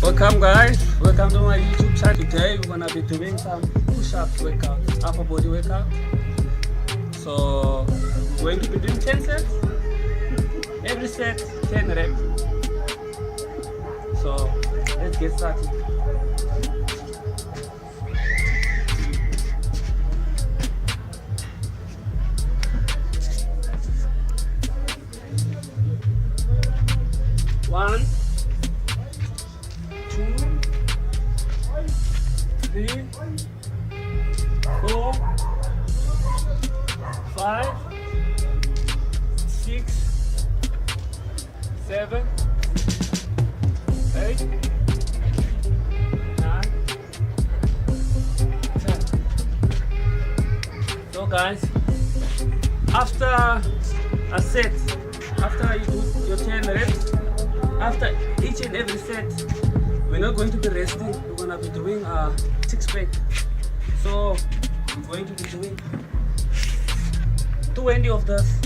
Welcome guys, welcome to my YouTube channel. Today we're gonna be doing some push-ups workout, upper body workout. So we're going to be doing 10 sets. Every set 10 reps. So let's get started. One, 2, 3, 4, 5, 6, 7, 8, 9, 10. So guys, after a set, after you do your 10 reps, after each and every set, we're not going to be resting. We're going to be doing a 6-pack. So I'm going to be doing 20 of this.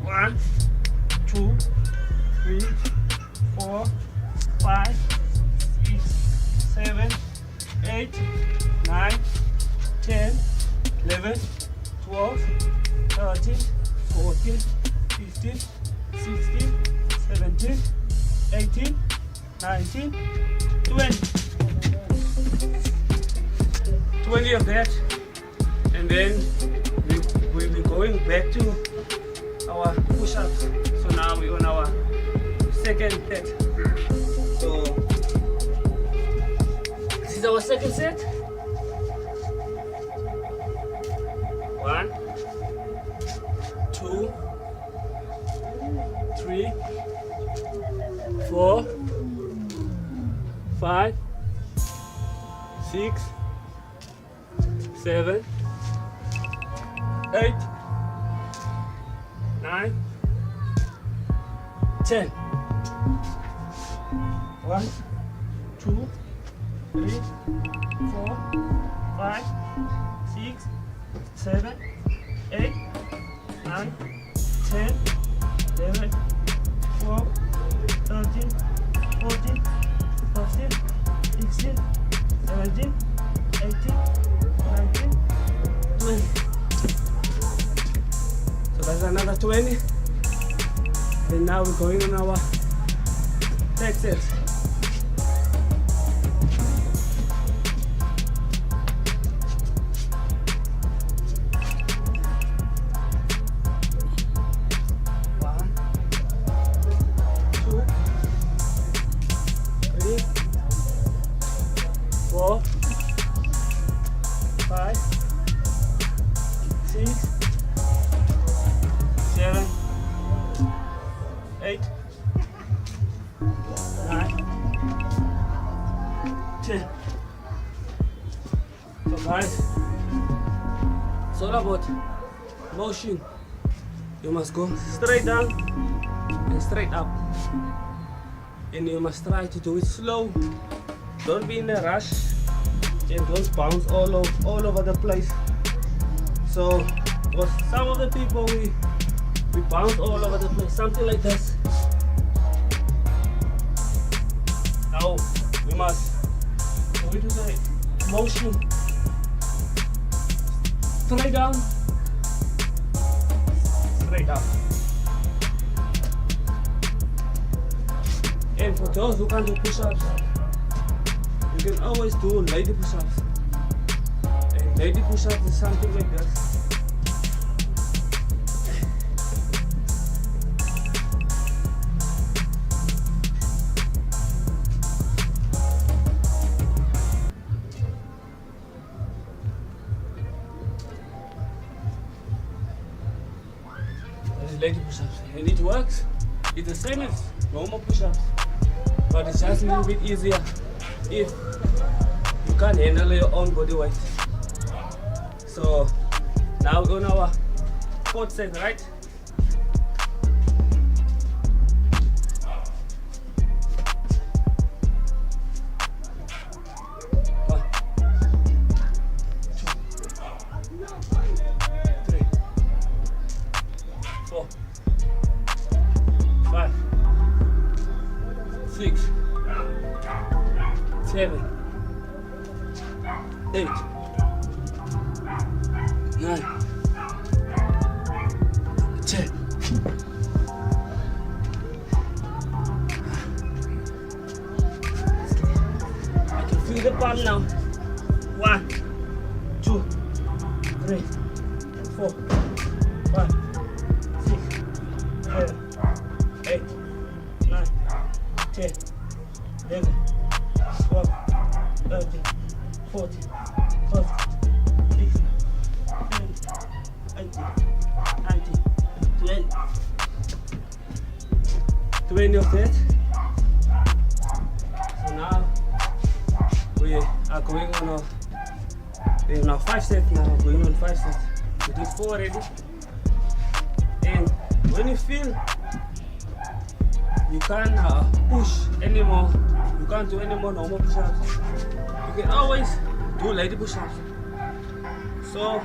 1, 2, 3, 4, 5, 6, 7, 8, 9, 10, 11, 12, 13, 14, 15, 16, 17, 18, 19, 20. 20 of that, and then we'll be going back to our push-ups. So now we're on our second set. So this is our second set. 1, 2, 3, 4, 5, 6, 7, 8, 9, 10. 1, 2, 3, 4, 5, 6, 7, 8, 9, 10, 11, 12, 13, 14, 15, 16, 17, 18, 19, 20. So that's another 20. And now we're going on our third set. Four, 5, 6, 7, 8, 9, 10. So guys, it's all about motion. You must go straight down and straight up, and you must try to do it slow. Don't be in a rush and don't bounce all over the place. So with some of the people we bounce all over the place, something like this. Now we must go into the motion. Straight down, straight up. And for those who can't do push-ups, you can always do lady push-ups. And lady push-ups is something like this. This is lady push-ups, and it works. It's the same as normal push-ups, but it's just a little bit easier if you can't handle your own body weight. So now we're on our fourth set, right? 1, 2, 3, 4, 5, 6, 7, 8, 9, 10. I can feel the palm now. 1, 2, 3, 4, 5, 6, 7, 8, 9, 10, 11, 12, 13, 14, 15, 16, 17, 18, 19, 20 of that. So now we are going on we have now 5 sets now, going on 5 sets. We did 4 already. And when you feel you can't push anymore, you can't do any more normal push-ups, you can always do lady push-ups. So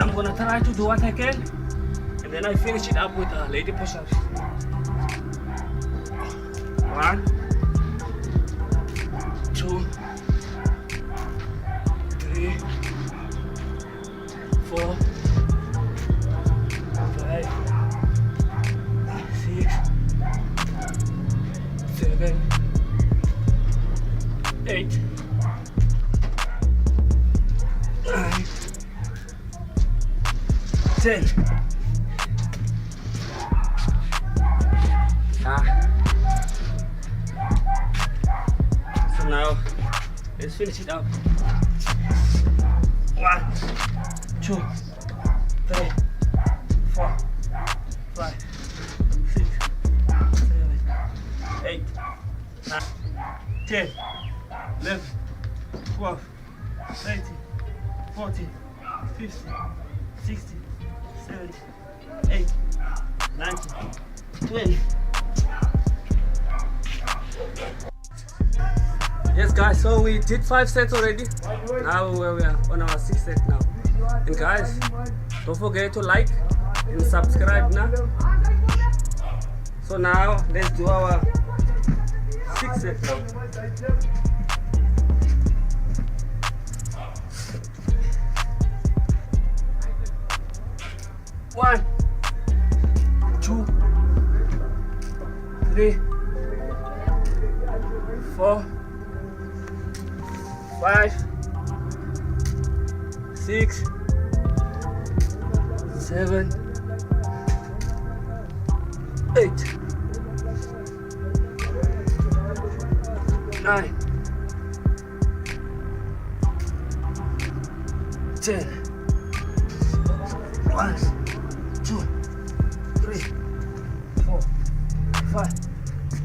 I'm gonna try to do what I can, and then I finish it up with lady push-ups. 1, 2, 3, 4, 5, 6, 7, 8, 9, 10. So now let's finish it up. 1, 2, 3, 4, 5, 6, 7, 8, 9, 10, 11, 12, 13, 14, 15, 16, 17, 18, 19, 20. Yes guys, so we did 5 sets already. Now we are on our 6th set now. And guys, don't forget to like and subscribe now. So now let's do our 6th set now. 1, 2, 3, 4, 5, 6, 7, 8, 9, 10. 1, 2, 3, 4, 5,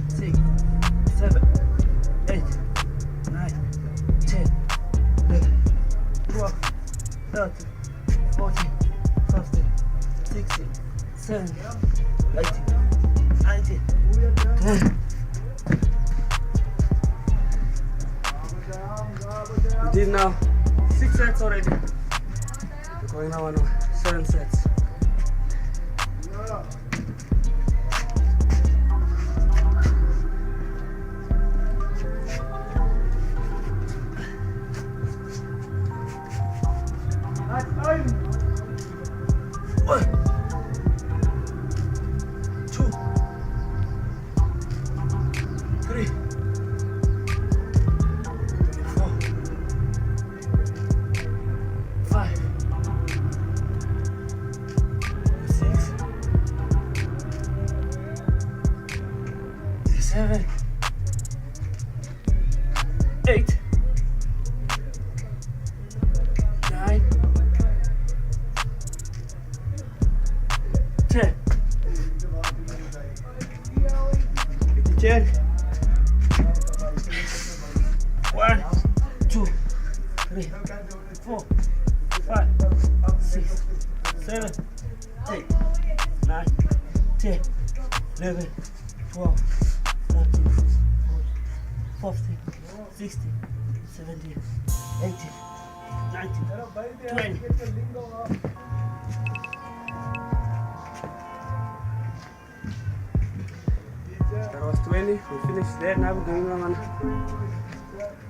6, 7, 8, 9, 10, 11, 12, 13, 14, 15, 16, 17, 18, 19, 20. We did now 6 sets already. We're going now on 7 sets. One, 2, 3, 4, 5, 6, 7, 8, 9, 10. 10. 1, 2, 3, 4, 5, 6, 7, 8, 9, 10, 11, 12, 13, 14, 15, 16, 17, 18, 19, 20. That was 20. 20. We finished there. Now we're going on.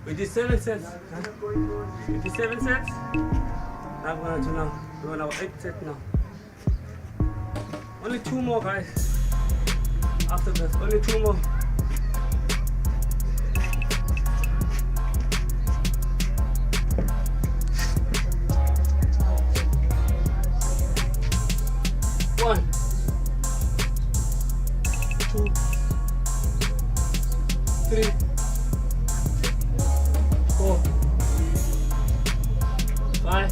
We did 7 sets. We did 7 sets. Now we're gonna do now. We're on our 8th set now. Only 2 more, guys. After this, only 2 more. One, 2, 3, 4, 5,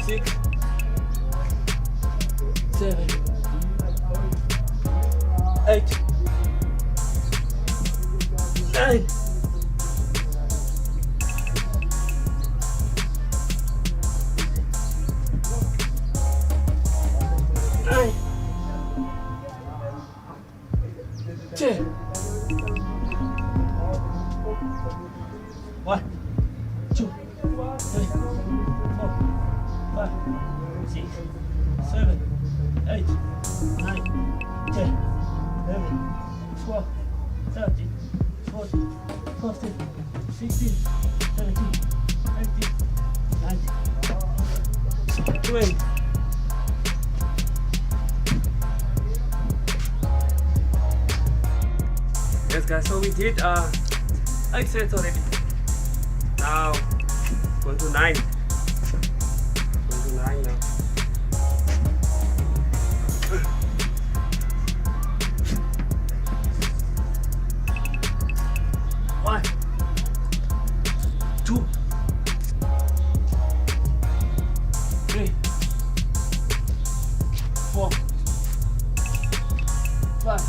6, 7, 8, 9, 10. 1, 2, 3, 4, 5, 6, 7, 8, 9, 10, 11, 12, 13, 14, 15, 16, 17, 18, 19, 20. Yes guys, so we did 8 sets already. Now going to 9. Going to 9 now. One, 2, 3, 4, 5,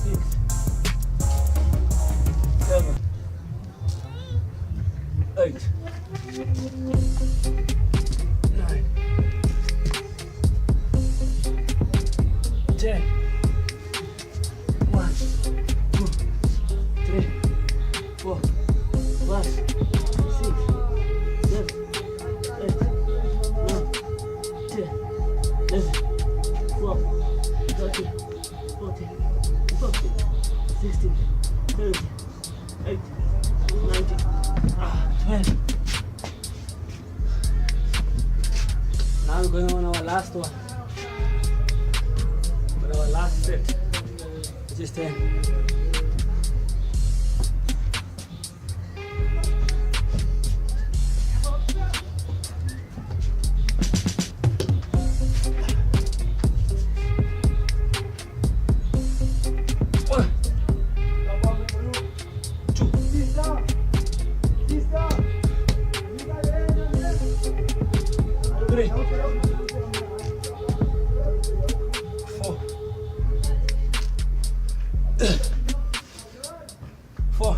6, 7, 8, 9, 10. 1, 2, 3, 4, 5, 6, 7, 8, 9, 10, 11, 12, 13, 14, 15, 16, 17, 18, 19, 20. Now we're going on our last one. With our last set, which is 10. Four.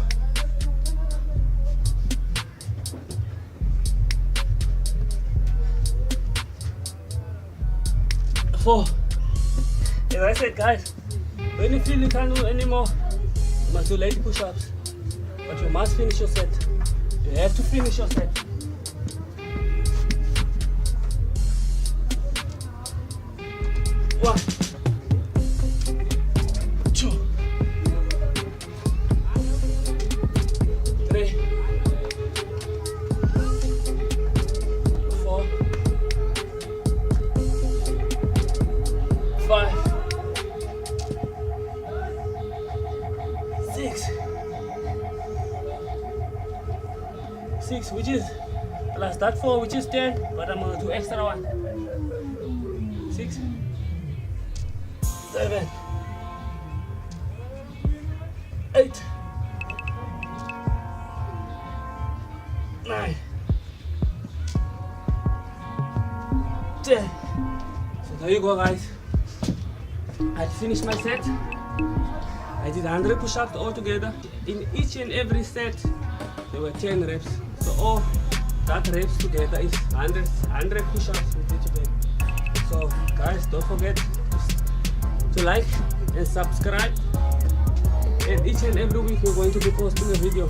4. As I said, guys, when you feel you can't do anymore, you must do lady push-ups. But you must finish your set. You have to finish your set. One, 2, 3, 4, 5, 6, which is plus that 4, which is 10, but I'm gonna do extra one. 6, 7, 8, 9, 10. So there you go, guys. I finished my set. I did 100 push-ups altogether. In each and every set, there were 10 reps. So all that reps together is 100 push-ups we did today. So guys, don't forget to like and subscribe. And each and every week we're going to be posting a video.